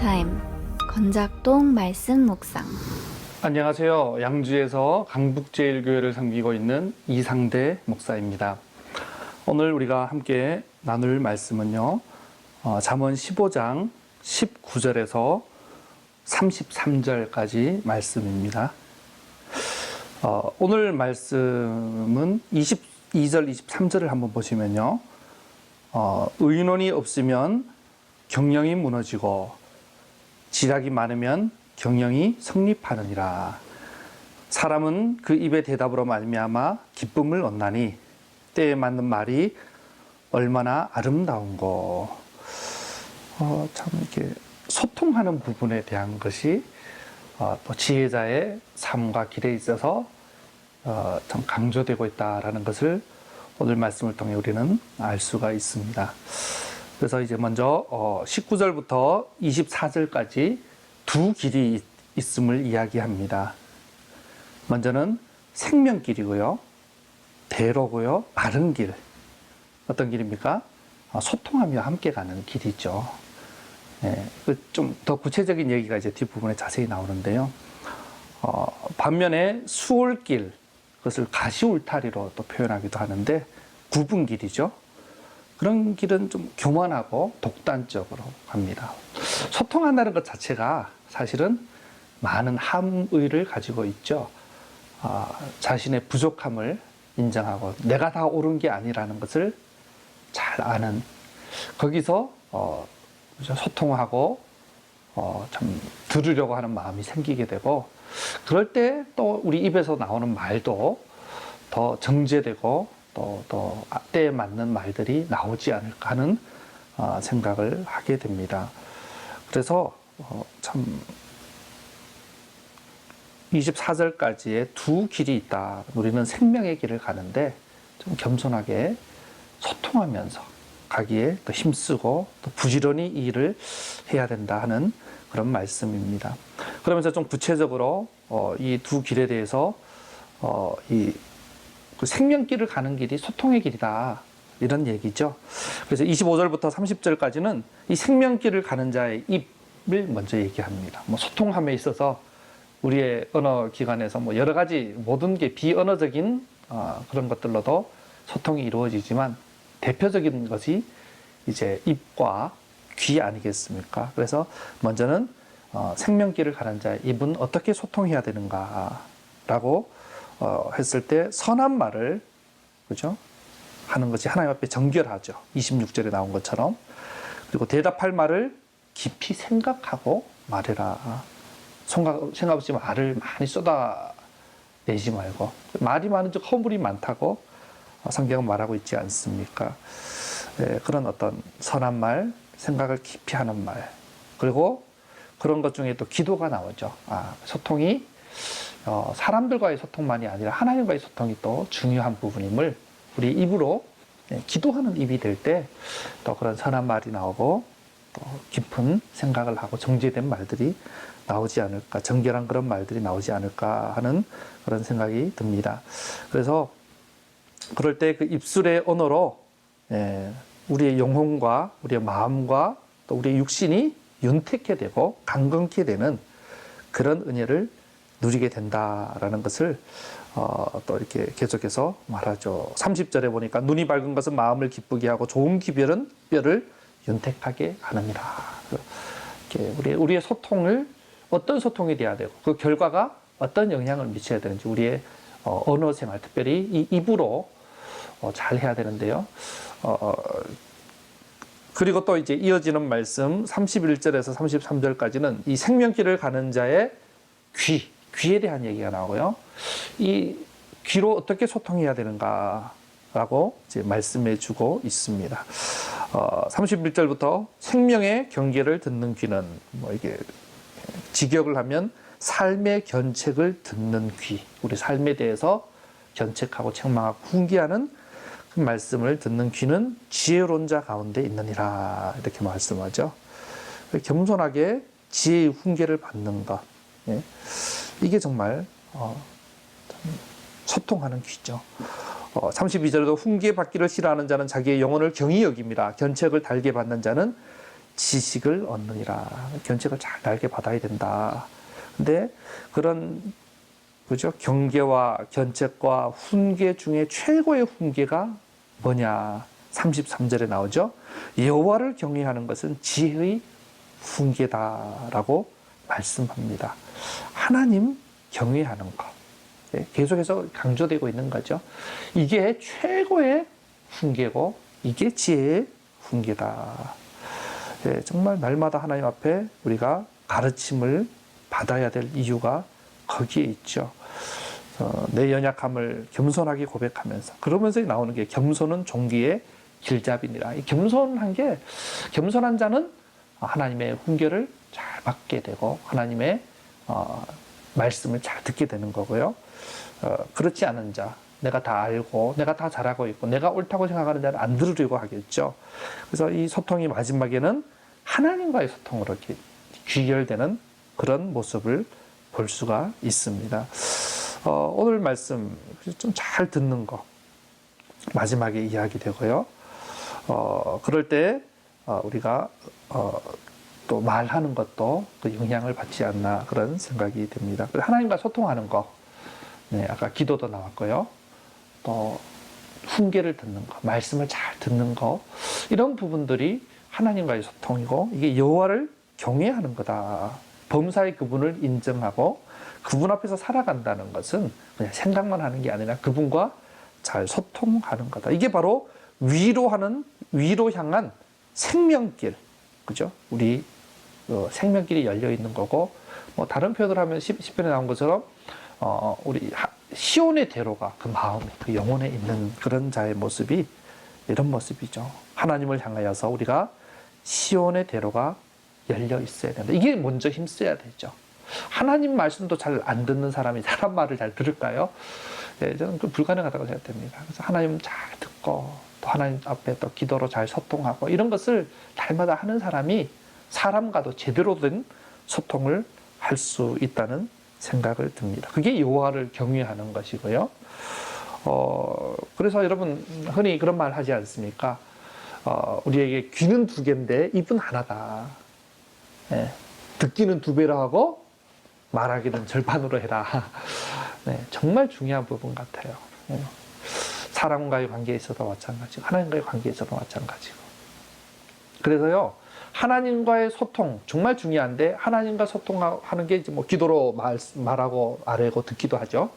타임 건작동 말씀 묵상. 안녕하세요. 양주에서 강북제일교회를 섬기고 있는 이상대 목사입니다. 오늘 우리가 함께 나눌 말씀은요, 잠언 15장 19절에서 33절까지 말씀입니다. 오늘 말씀은 22절, 23절을 한번 보시면요, 의논이 없으면 경영이 무너지고 지략이 많으면 경영이 성립하느니라. 사람은 그 입의 대답으로 말미암아 기쁨을 얻나니 때에 맞는 말이 얼마나 아름다운고. 참 이렇게 소통하는 부분에 대한 것이 또 지혜자의 삶과 길에 있어서 참 강조되고 있다라는 것을 오늘 말씀을 통해 우리는 알 수가 있습니다. 그래서 이제 먼저 19절부터 24절까지 두 길이 있음을 이야기합니다. 먼저는 생명길이고요, 대로고요, 바른 길. 어떤 길입니까? 소통하며 함께 가는 길이죠. 좀 더 구체적인 얘기가 이제 뒷부분에 자세히 나오는데요. 반면에 수월길, 그것을 가시울타리로 또 표현하기도 하는데 굽은 길이죠. 그런 길은 좀 교만하고 독단적으로 갑니다. 소통한다는 것 자체가 사실은 많은 함의를 가지고 있죠. 자신의 부족함을 인정하고 내가 다 옳은 게 아니라는 것을 잘 아는, 거기서 소통하고 참 들으려고 하는 마음이 생기게 되고, 그럴 때 또 우리 입에서 나오는 말도 더 정제되고 또 때에 맞는 말들이 나오지 않을까 하는 생각을 하게 됩니다. 그래서 참 24절까지의 두 길이 있다. 우리는 생명의 길을 가는데 좀 겸손하게 소통하면서 가기에 또 힘쓰고 또 부지런히 이 일을 해야 된다 하는 그런 말씀입니다. 그러면서 좀 구체적으로 이 두 길에 대해서 그 생명길을 가는 길이 소통의 길이다, 이런 얘기죠. 그래서 25절부터 30절까지는 이 생명길을 가는 자의 입을 먼저 얘기합니다. 소통함에 있어서 우리의 언어 기관에서 여러 가지 모든 게 비언어적인 그런 것들로도 소통이 이루어지지만 대표적인 것이 이제 입과 귀 아니겠습니까? 그래서 먼저는 생명길을 가는 자의 입은 어떻게 소통해야 되는가라고 했을 때 선한 말을, 그죠? 하는 것이 하나님 앞에 정결하죠. 26절에 나온 것처럼. 그리고 대답할 말을 깊이 생각하고 말해라. 생각 없이 말을 많이 쏟아내지 말고, 말이 많은 즉 허물이 많다고 성경은 말하고 있지 않습니까? 그런 어떤 선한 말, 생각을 깊이 하는 말, 그리고 그런 것 중에 또 기도가 나오죠. 소통이 사람들과의 소통만이 아니라 하나님과의 소통이 또 중요한 부분임을 우리 입으로 기도하는 입이 될 때 또 그런 선한 말이 나오고 또 깊은 생각을 하고 정제된 말들이 나오지 않을까, 정결한 그런 말들이 나오지 않을까 하는 그런 생각이 듭니다. 그래서 그럴 때 그 입술의 언어로 우리의 영혼과 우리의 마음과 또 우리의 육신이 윤택해 되고 강건케 되는 그런 은혜를 누리게 된다라는 것을 또 이렇게 계속해서 말하죠. 30절에 보니까 눈이 밝은 것은 마음을 기쁘게 하고 좋은 기별은 뼈를 윤택하게 하느니라. 이렇게 우리의 소통을 어떤 소통이 돼야 되고 그 결과가 어떤 영향을 미쳐야 되는지 우리의 언어 생활, 특별히 이 입으로 잘 해야 되는데요. 그리고 또 이제 이어지는 말씀 31절에서 33절까지는 이 생명길을 가는 자의 귀에 대한 얘기가 나오고요. 이 귀로 어떻게 소통해야 되는가라고 이제 말씀해 주고 있습니다. 31절부터 생명의 경계를 듣는 귀는 이게 직역을 하면 삶의 견책을 듣는 귀, 우리 삶에 대해서 견책하고 책망하고 훈계하는 그 말씀을 듣는 귀는 지혜로운 자 가운데 있느니라, 이렇게 말씀하죠. 겸손하게 지혜의 훈계를 받는 것, 이게 정말 소통하는 귀죠. 32절에도 훈계받기를 싫어하는 자는 자기의 영혼을 경히 여깁니다. 견책을 달게 받는 자는 지식을 얻느니라. 견책을 잘 날게 받아야 된다. 근데 그런 그죠? 경계와 견책과 훈계 중에 최고의 훈계가 뭐냐? 33절에 나오죠. 여호와를 경외하는 것은 지혜의 훈계다라고 말씀합니다. 하나님 경외하는 것. 계속해서 강조되고 있는 거죠. 이게 최고의 훈계고 이게 지혜의 훈계다. 정말 날마다 하나님 앞에 우리가 가르침을 받아야 될 이유가 거기에 있죠. 내 연약함을 겸손하게 고백하면서 그러면서 나오는 게 겸손은 종기의 길잡이니라. 이 겸손한 자는 하나님의 훈계를 잘 받게 되고 하나님의 말씀을 잘 듣게 되는 거고요. 그렇지 않은 자, 내가 다 알고 내가 다 잘하고 있고 내가 옳다고 생각하는 자는 안 들으려고 하겠죠. 그래서 이 소통이 마지막에는 하나님과의 소통으로 이렇게 귀결되는 그런 모습을 볼 수가 있습니다. 오늘 말씀 좀 잘 듣는 거 마지막에 이야기 되고요. 그럴 때 우리가 또 말하는 것도 그 영향을 받지 않나 그런 생각이 듭니다. 하나님과 소통하는 거, 네, 아까 기도도 나왔고요. 또 훈계를 듣는 거, 말씀을 잘 듣는 거, 이런 부분들이 하나님과의 소통이고 이게 여호와를 경외하는 거다. 범사의 그분을 인정하고 그분 앞에서 살아간다는 것은 그냥 생각만 하는 게 아니라 그분과 잘 소통하는 거다. 이게 바로 위로 향한 생명길, 그죠? 우리 생명길이 열려 있는 거고, 뭐 다른 표현을 하면 10편에 나온 것처럼 우리 시온의 대로가 그 마음에, 그 영혼에 있는 그런 자의 모습이 이런 모습이죠. 하나님을 향하여서 우리가 시온의 대로가 열려 있어야 된다. 이게 먼저 힘써야 되죠. 하나님 말씀도 잘 안 듣는 사람이 사람 말을 잘 들을까요? 네, 저는 그 불가능하다고 생각됩니다. 그래서 하나님 잘 듣고 또 하나님 앞에 또 기도로 잘 소통하고 이런 것을 날마다 하는 사람이 사람과도 제대로 된 소통을 할 수 있다는 생각을 듭니다. 그게 여호와를 경외하는 것이고요. 그래서 여러분 흔히 그런 말 하지 않습니까? 우리에게 귀는 두 개인데 입은 하나다. 네, 듣기는 두 배로 하고 말하기는 절반으로 해라. 네, 정말 중요한 부분 같아요. 네, 사람과의 관계에 있어도 마찬가지고 하나님과의 관계에 있어도 마찬가지고. 그래서요, 하나님과의 소통 정말 중요한데 하나님과 소통하는 게 이제 뭐 기도로 말하고 아뢰고 듣기도 하죠.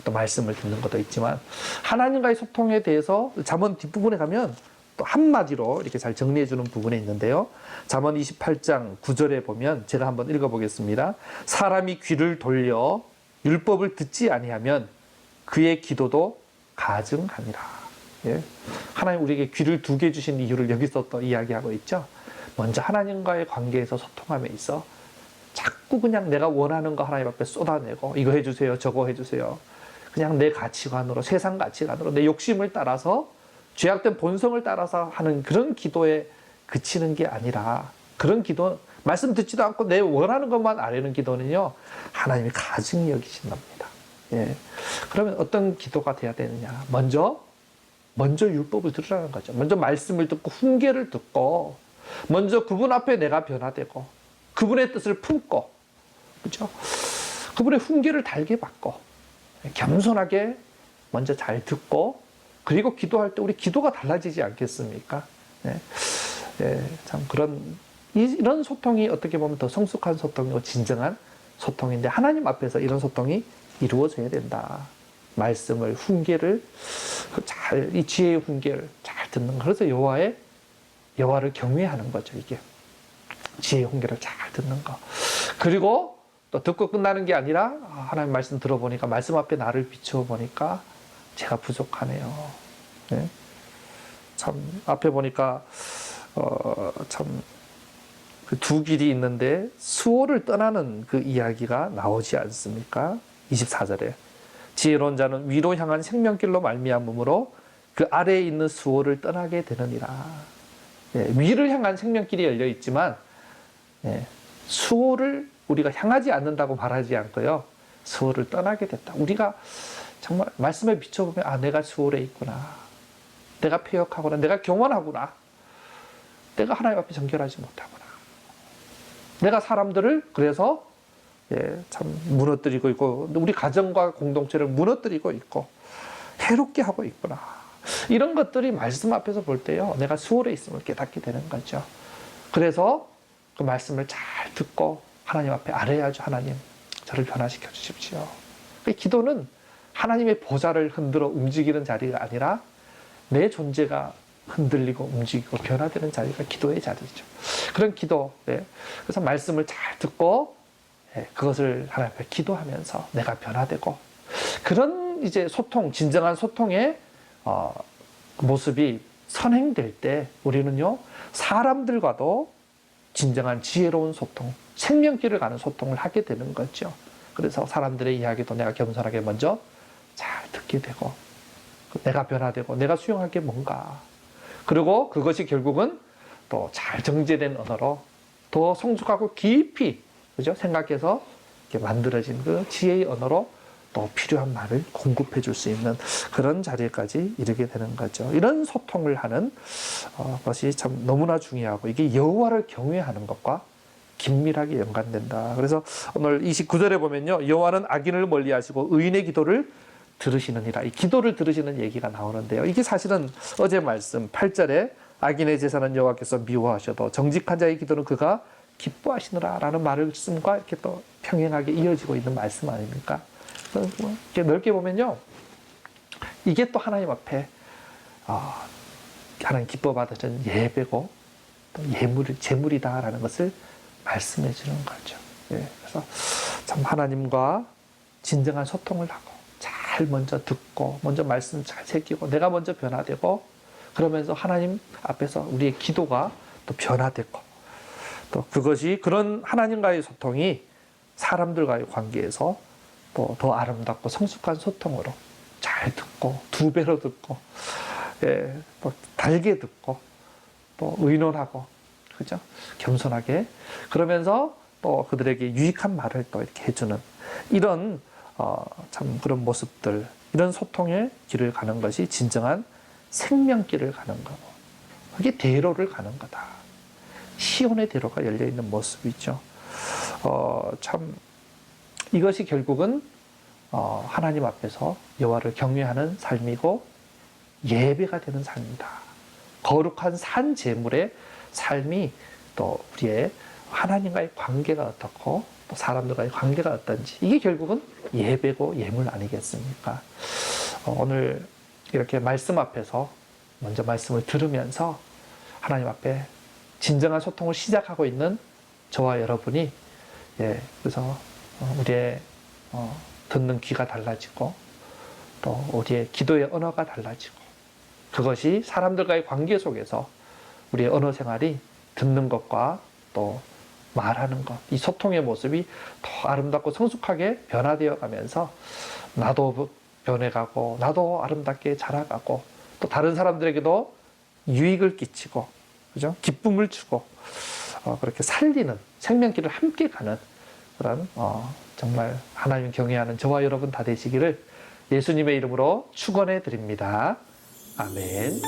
또 말씀을 듣는 것도 있지만 하나님과의 소통에 대해서 잠언 뒷부분에 가면 또 한마디로 이렇게 잘 정리해 주는 부분에 있는데요. 잠언 28장 9절에 보면 제가 한번 읽어보겠습니다. 사람이 귀를 돌려 율법을 듣지 아니하면 그의 기도도 가증하니라. 예. 하나님 우리에게 귀를 두 개 주신 이유를 여기서 또 이야기하고 있죠. 먼저 하나님과의 관계에서 소통함에 있어 자꾸 그냥 내가 원하는 거 하나님 앞에 쏟아내고 이거 해주세요 저거 해주세요 그냥 내 가치관으로 세상 가치관으로 내 욕심을 따라서 죄악된 본성을 따라서 하는 그런 기도에 그치는 게 아니라 그런 기도 말씀 듣지도 않고 내 원하는 것만 아뢰는 기도는요 하나님이 가증히 여기신답니다. 예. 그러면 어떤 기도가 돼야 되느냐 먼저 율법을 들으라는 거죠. 먼저 말씀을 듣고 훈계를 듣고 먼저 그분 앞에 내가 변화되고 그분의 뜻을 품고 그렇죠? 그분의 훈계를 달게 받고 겸손하게 먼저 잘 듣고 그리고 기도할 때 우리 기도가 달라지지 않겠습니까? 네. 네, 참 이런 소통이 어떻게 보면 더 성숙한 소통이고 진정한 소통인데 하나님 앞에서 이런 소통이 이루어져야 된다. 말씀을 훈계를 이 지혜의 훈계를 잘 듣는 거. 그래서 여호와를 경외하는 거죠. 이게 지혜의 훈계를 잘 듣는 거. 그리고 또 듣고 끝나는 게 아니라 하나님 말씀 들어보니까 말씀 앞에 나를 비추어 보니까 제가 부족하네요. 네? 참 앞에 보니까 참 그 두 길이 있는데 수호를 떠나는 그 이야기가 나오지 않습니까? 24절에 지혜로운 자는 위로 향한 생명길로 말미암음으로 그 아래에 있는 수호를 떠나게 되느니라. 네, 위를 향한 생명길이 열려 있지만 네, 수호를 우리가 향하지 않는다고 말하지 않고요. 수호를 떠나게 됐다. 우리가 정말 말씀에 비춰보면 내가 수월에 있구나. 내가 패역하구나. 내가 교만하구나. 내가 하나님 앞에 정결하지 못하구나. 내가 사람들을 그래서 참 무너뜨리고 있고 우리 가정과 공동체를 무너뜨리고 있고 해롭게 하고 있구나. 이런 것들이 말씀 앞에서 볼 때요, 내가 수월에 있음을 깨닫게 되는 거죠. 그래서 그 말씀을 잘 듣고 하나님 앞에 아뢰야죠. 하나님, 저를 변화시켜 주십시오. 그 기도는 하나님의 보좌를 흔들어 움직이는 자리가 아니라 내 존재가 흔들리고 움직이고 변화되는 자리가 기도의 자리죠. 그런 기도, 그래서 말씀을 잘 듣고 그것을 하나님 앞에 기도하면서 내가 변화되고 그런 이제 소통, 진정한 소통의 모습이 선행될 때 우리는요, 사람들과도 진정한 지혜로운 소통, 생명길을 가는 소통을 하게 되는 거죠. 그래서 사람들의 이야기도 내가 겸손하게 먼저 잘 듣게 되고 내가 변화되고 내가 수용할 게 뭔가, 그리고 그것이 결국은 또 잘 정제된 언어로 더 성숙하고 깊이, 그죠? 생각해서 이렇게 만들어진 그 지혜의 언어로 또 필요한 말을 공급해 줄 수 있는 그런 자리까지 이르게 되는 거죠. 이런 소통을 하는 것이 참 너무나 중요하고 이게 여호와를 경외하는 것과 긴밀하게 연관된다. 그래서 오늘 29절에 보면요, 여호와는 악인을 멀리하시고 의인의 기도를 들으시느니라. 이 기도를 들으시는 얘기가 나오는데요. 이게 사실은 어제 말씀 8절에 악인의 제사는 여호와께서 미워하셔도 정직한 자의 기도는 그가 기뻐하시느라 라는 말씀과 이렇게 또 평행하게 이어지고 있는 말씀 아닙니까? 이렇게 넓게 보면요, 이게 또 하나님 앞에 하나님 기뻐 받으신 예배고 또 제물이다라는 것을 말씀해 주는 거죠. 그래서 참 하나님과 진정한 소통을 하고 잘 먼저 듣고 먼저 말씀 잘 새기고 내가 먼저 변화되고 그러면서 하나님 앞에서 우리의 기도가 또 변화되고 또 그것이 그런 하나님과의 소통이 사람들과의 관계에서 또 더 아름답고 성숙한 소통으로 잘 듣고 두 배로 듣고 또 달게 듣고 또 의논하고, 그죠? 겸손하게 그러면서 또 그들에게 유익한 말을 또 이렇게 해주는 이런 참 그런 모습들, 이런 소통의 길을 가는 것이 진정한 생명길을 가는 거고 그게 대로를 가는 거다. 시온의 대로가 열려 있는 모습이죠. 참 이것이 결국은 하나님 앞에서 여호와를 경외하는 삶이고 예배가 되는 삶이다. 거룩한 산 제물의 삶이 또 우리의 하나님과의 관계가 어떻고 또 사람들과의 관계가 어떤지, 이게 결국은 예배고 예물 아니겠습니까? 오늘 이렇게 말씀 앞에서 먼저 말씀을 들으면서 하나님 앞에 진정한 소통을 시작하고 있는 저와 여러분이 그래서 우리의 듣는 귀가 달라지고 또 우리의 기도의 언어가 달라지고 그것이 사람들과의 관계 속에서 우리의 언어 생활이 듣는 것과 또 말하는 것, 이 소통의 모습이 더 아름답고 성숙하게 변화되어 가면서 나도 변해가고 나도 아름답게 자라가고 또 다른 사람들에게도 유익을 끼치고, 그죠? 기쁨을 주고 그렇게 살리는 생명길을 함께 가는 그런 정말 하나님 경외하는 저와 여러분 다 되시기를 예수님의 이름으로 축원해 드립니다. 아멘.